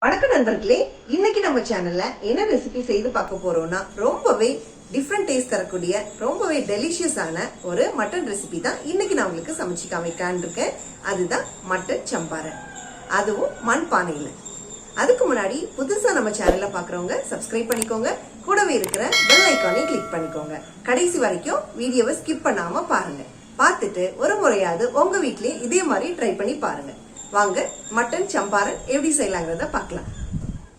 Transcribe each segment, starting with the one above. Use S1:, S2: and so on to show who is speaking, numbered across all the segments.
S1: வணக்கம் நண்பர்களே, இன்னைக்கு நம்ம சேனல்ல என்ன ரெசிபி செய்து பார்க்க போறோம்னா ரொம்பவே டிஃப்ரெண்ட் டேஸ்ட் தரக்கூடிய ரொம்பவே டெலிஷியஸான ஒரு மட்டன் ரெசிபி தான் இன்னைக்கு நான் உங்களுக்கு சமைச்சு காமிக்கலான்னு இருக்கேன். அதுதான் மட்டன் சம்பாரன், அதுவும் மண் பானையில. அதுக்கு முன்னாடி புதுசா நம்ம சேனல்ல பாக்குறவங்க சப்ஸ்கிரைப் பண்ணிக்கோங்க, கூடவே இருக்கிற பெல் ஐக்கானை கிளிக் பண்ணிக்கோங்க. கடைசி வரைக்கும் வீடியோவை ஸ்கிப் பண்ணாம பாருங்க. பார்த்துட்டு ஒரு முறையாவது உங்க வீட்லயே இதே மாதிரி ட்ரை பண்ணி பாருங்க. வாங்க மட்டன் சம்பாரன் எப்படி செய்யலாங்கிறத பார்க்கலாம்.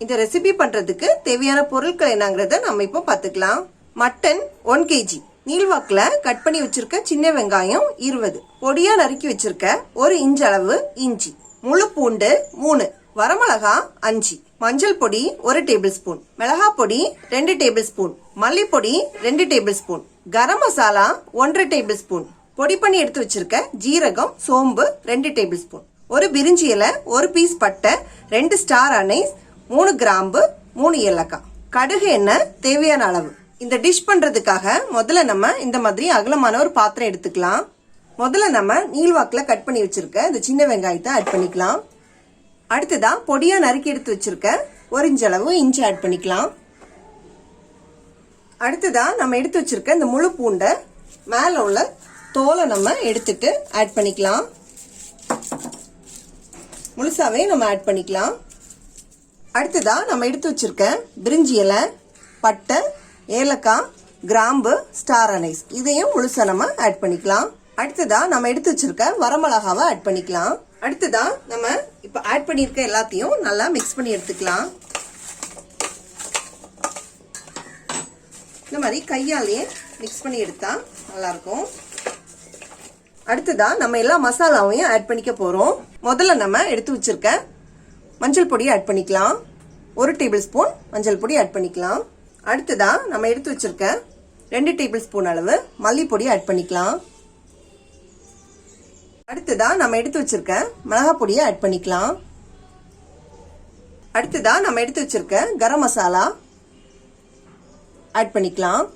S1: இந்த ரெசிபி பண்றதுக்கு தேவையான பொருட்கள் என்னங்கிறத நம்ம இப்போ பார்த்துக்கலாம். மட்டன் 1 kg, நீள்வாக்குல கட் பண்ணி வச்சிருக்க சின்ன வெங்காயம் 20, பொடியா நறுக்கி வச்சிருக்க 1 இன்ச் அளவு இஞ்சி, முழு பூண்டு 3, வரமிளகா 5, மஞ்சள் பொடி 1 டேபிள் ஸ்பூன், மிளகா பொடி 2 table spoon, மல்லிப்பொடி 2 table spoon, garam masala 1 table spoon, பொடி பண்ணி எடுத்து வச்சிருக்க ஜீரகம், சோம்பு 2 டேபிள் ஸ்பூன், ஒரு பிரிஞ்சி இலை, 1 பீஸ் பட்டை, 2 ஸ்டார் அனைஸ், 3 கிராம்பு, 3 ஏலக்காய், கடுகு எண்ணெய் தேவையான அளவு. இந்த டிஷ் பண்றதுக்காக முதல்ல நம்ம இந்த மாதிரி அகலமான ஒரு பாத்திரம் எடுத்துக்கலாம். முதல்ல நம்ம நீள்வாக்குல கட் பண்ணி வச்சிருக்க இந்த சின்ன வெங்காயத்தை ஆட் பண்ணிக்கலாம். அடுத்ததான் பொடியா நறுக்கி எடுத்து வச்சிருக்க 1 இன்ச் அளவு இஞ்சி ஆட் பண்ணிக்கலாம். அடுத்ததான் நம்ம எடுத்து வச்சிருக்க இந்த முழு பூண்டை மேல உள்ள தோலை நம்ம எடுத்துட்டு ஆட் பண்ணிக்கலாம். முழுசாவே நம்ம ஆட் பண்ணிக்கலாம். அடுத்ததா நம்ம எடுத்து வச்சிருக்க பிரிஞ்சி இலை, பட்டை, ஏலக்காய், கிராம்பு, ஸ்டார் அனைஸ் இதையும் முழுசா நம்ம ஆட் பண்ணிக்கலாம். அடுத்ததா நம்ம எடுத்து வச்சிருக்க வரமிளகாவை ஆட் பண்ணிக்கலாம். அடுத்ததா நம்ம இப்ப ஆட் பண்ணிருக்க எல்லாத்தையும் நல்லா மிக்ஸ் பண்ணி எடுத்துக்கலாம். இந்த மாதிரி கையாலேயே மிக்ஸ் பண்ணி எடுத்தா நல்லா இருக்கும். அடுத்ததா நம்ம எல்லா மசாலாவையும் ஆட் பண்ணிக்க போறோம். முதல்ல நம்ம எடுத்து வச்சிருக்க மஞ்சள் பொடி ஆட் பண்ணிக்கலாம். 1 டேபிள் ஸ்பூன் மஞ்சள் பொடி ஆட் பண்ணிக்கலாம். அடுத்ததா நம்ம எடுத்து வச்சிருக்க 2 டேபிள் ஸ்பூன் அளவு மல்லிப்பொடி ஆட் பண்ணிக்கலாம். அடுத்ததா நம்ம எடுத்து வச்சிருக்க மிளகா பொடியை ஆட் பண்ணிக்கலாம். அடுத்ததா நம்ம எடுத்து வச்சிருக்க கரம் மசாலா ஆட் பண்ணிக்கலாம்.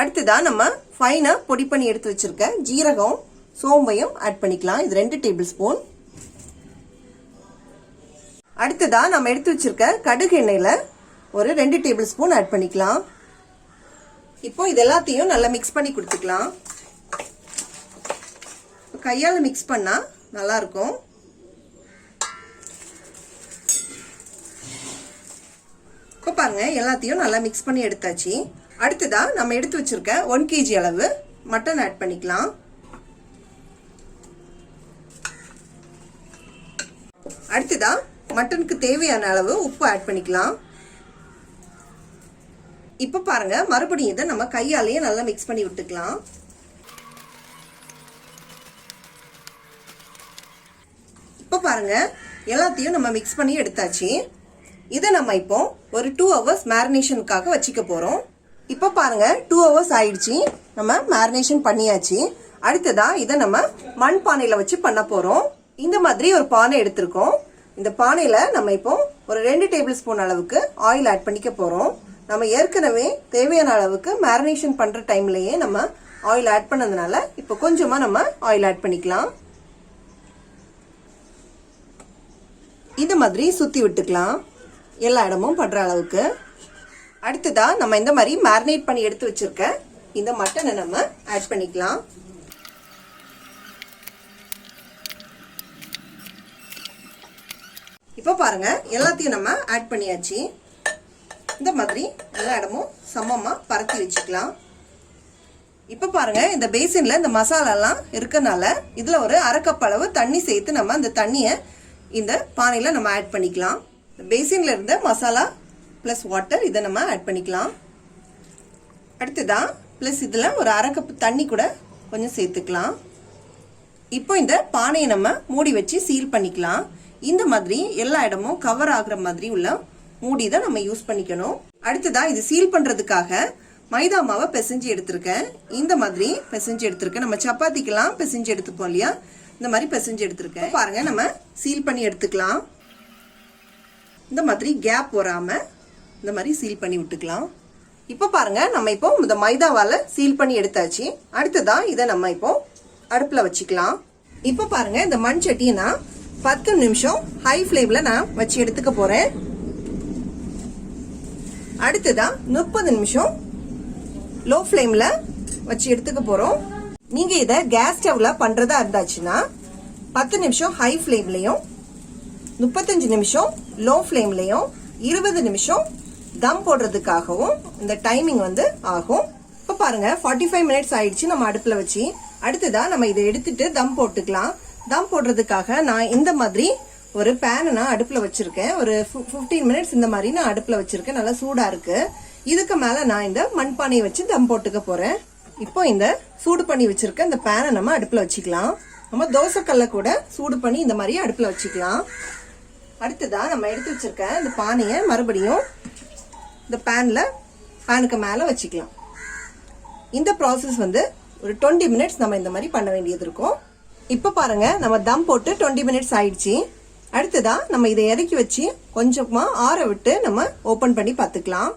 S1: அடுத்ததா நம்ம ஃபைனா பொடி பண்ணி எடுத்து வச்சிருக்க ஜீரகம், சோம்பையும் ஆட் பண்ணிக்கலாம். இது 2 டேபிள் ஸ்பூன். அடுத்ததா நம்ம எடுத்து வச்சிருக்க கடுகு எண்ணெயில ஒரு 2 டேபிள் ஸ்பூன் ஆட் பண்ணிக்கலாம். இப்போ இது எல்லாத்தையும் நல்லா மிக்ஸ் பண்ணி கொடுத்துக்கலாம். கையால மிக்ஸ் பண்ணா நல்லா இருக்கும். இப்போ பாருங்க எல்லாத்தையும் நல்லா மிக்ஸ் பண்ணி எடுத்தாச்சு. அடுத்ததா நம்ம எடுத்து வச்சிருக்க 1 kg அளவு மட்டன் ஆட் பண்ணிக்கலாம். அடுத்ததா மட்டனுக்கு தேவையான அளவு உப்பு ஆட் பண்ணிக்கலாம். இப்ப பாருங்க மறுபடியும் இதை நம்ம கையாலேயே நல்லா மிக்ஸ் பண்ணி விட்டுக்கலாம். இப்ப பாருங்க எல்லாத்தையும் நம்ம மிக்ஸ் பண்ணி எடுத்தாச்சு. இதை நம்ம இப்போ ஒரு 2 hours மேரினேஷனுக்காக வச்சுக்க போறோம். இப்போ பாருங்க 2 hours ஆயிடுச்சு, நம்ம மேரினேஷன் பண்ணியாச்சு. அடுத்ததா இதை நம்ம மண் பானையில வச்சு பண்ண போறோம். இந்த மாதிரி ஒரு பானை எடுத்திருக்கோம். இந்த பானையில நம்ம இப்போ ஒரு 2 டேபிள் ஸ்பூன் அளவுக்கு ஆயில் ஆட் பண்ணிக்க போறோம். நம்ம ஏற்கனவே தேவையான அளவுக்கு மேரினேஷன் பண்ற டைம்லயே நம்ம ஆயில் ஆட் பண்ணதுனால இப்போ கொஞ்சமா நம்ம ஆயில் ஆட் பண்ணிக்கலாம். இந்த மாதிரி சுத்தி விட்டுக்கலாம் எல்லா இடமும் படுற அளவுக்கு. அடுத்ததா நம்ம இந்த மாதிரி மேரினேட் பண்ணி எடுத்து வச்சிருக்க இந்த மட்டனை நம்ம ஆட் பண்ணிக்கலாம். இப்போ பாருங்க எல்லாத்தையும் நம்ம ஆட் பண்ணியாச்சு. இந்த மாதிரி எல்லா இடமும் சமமா பரத்தி வச்சுக்கலாம். இப்போ பாருங்க இந்த பேசின்ல இந்த மசாலா எல்லாம் இருக்கனால இதுல ஒரு 1/2 கப் அளவு தண்ணி சேர்த்து நம்ம அந்த தண்ணியை இந்த பானையில நம்ம ஆட் பண்ணிக்கலாம். பேசின்ல இருந்த மசாலா பிளஸ் வாட்டர் இதை நம்ம ஆட் பண்ணிக்கலாம். அடுத்ததான் பிளஸ் இதுல ஒரு 1/2 கப் தண்ணி கூட கொஞ்சம் சேர்த்துக்கலாம். இப்போ இந்த பானையை நம்ம மூடி வச்சு சீல் பண்ணிக்கலாம். இந்த மாதிரி எல்லா இடமும் கவர் ஆகுற மாதிரி உள்ள மூடி தான் நம்ம யூஸ் பண்ணிக்கணும். அடுத்ததா இது சீல் பண்றதுக்காக மைதா மாவை பிசைஞ்சு எடுத்திருக்கேன். இந்த மாதிரி பிசைஞ்சு எடுத்திருக்கேன். நம்ம சப்பாத்திக்கெல்லாம் பிசைஞ்சு எடுத்துப்போம் இல்லையா, இந்த மாதிரி பிசைஞ்சு எடுத்திருக்கேன். பாருங்க நம்ம சீல் பண்ணி எடுத்துக்கலாம். இந்த மாதிரி கேப் வராம இந்த மாதிரி சீல் பண்ணி விட்டுக்கலாம். இப்போ பாருங்க நம்ம இப்போ இந்த மைதாவால சீல் பண்ணி எடுத்தாச்சு. அடுத்ததான் இதை நம்ம இப்போ அடுப்புல வச்சுக்கலாம். இப்போ பாருங்க இந்த மண் சட்டியை நான் 10 நிமிஷம் ஹை ஃப்ளேம்ல நான் வச்சு எடுத்துக்க போறேன். அடுத்ததா 30 நிமிஷம் லோ ஃப்ளேம்ல வச்சு எடுத்துக்க போறோம். நீங்க இத கேஸ் ஸ்டவ்ல பண்றதா இருந்தாச்சுன்னா 10 நிமிஷம் ஹை ஃப்ளேம்லயும் 35 நிமிஷம் லோ ஃப்ளேம்லயும் 20 நிமிஷம் தம் போடுறதுக்காகவும் இந்த டைமிங் வந்து ஆகும். இப்ப பாருங்க 45 மினிட்ஸ் ஆயிடுச்சு நம்ம அடுப்புல வச்சு. அடுத்ததா நம்ம இதை எடுத்துட்டு தம் போட்டுக்கலாம். தம் போடுறதுக்காக நான் இந்த மாதிரி ஒரு பேனை நான் அடுப்புல வச்சிருக்கேன். ஒரு 15 மினிட்ஸ் இந்த மாதிரி நான் அடுப்புல வச்சிருக்கேன். நல்லா சூடா இருக்கு. இதுக்கு மேல நான் இந்த மண்பானையை வச்சு தம் போட்டுக்க போறேன். இப்போ இந்த சூடு பண்ணி வச்சிருக்க இந்த பேனை நம்ம அடுப்புல வச்சுக்கலாம். நம்ம தோசைக்கல்ல கூட சூடு பண்ணி இந்த மாதிரி அடுப்புல வச்சுக்கலாம். அடுத்ததா நம்ம எடுத்து வச்சிருக்க இந்த பானையை மறுபடியும் இந்த பேனுக்கு மேல வச்சுக்கலாம். இந்த ப்ராசஸ் வந்து ஒரு 20 மினிட்ஸ் நம்ம இந்த மாதிரி பண்ண வேண்டியது இருக்கும். இப்ப பாருங்க நம்ம தம் போட்டு 20 மினிட்ஸ் ஆயிடுச்சு. அடுத்ததா நம்ம இதை இறக்கி வச்சு கொஞ்சமா ஆற விட்டு நம்ம ஓபன் பண்ணி பார்த்துக்கலாம்.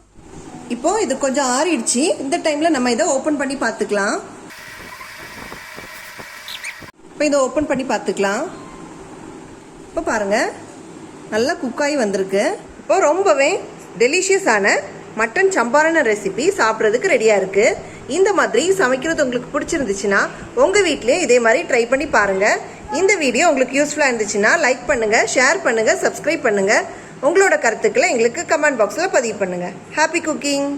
S1: இப்போ இது கொஞ்சம் ஆறிடுச்சு. இந்த டைம்ல நம்ம இதை ஓபன் பண்ணி பார்த்துக்கலாம். இப்போ இதை ஓபன் பண்ணி பார்த்துக்கலாம். இப்போ பாருங்க நல்லா குக்காய் வந்திருக்கு. இப்போ ரொம்பவே டெலிஷியஸான மட்டன் சம்பாரண ரெசிபி சாப்பிட்றதுக்கு ரெடியா இருக்கு. இந்த மாதிரி சமைக்கிறது உங்களுக்கு பிடிச்சிருந்துச்சுன்னா உங்க வீட்லயே இதே மாதிரி ட்ரை பண்ணி பாருங்க. இந்த வீடியோ உங்களுக்கு யூஸ்ஃபுல்லா இருந்துச்சுன்னா லைக் பண்ணுங்க, ஷேர் பண்ணுங்க, சப்ஸ்கிரைப் பண்ணுங்க. உங்களோட கருத்துக்களை எங்களுக்கு கமெண்ட் பாக்ஸ்ல பதிவு பண்ணுங்க. Happy cooking.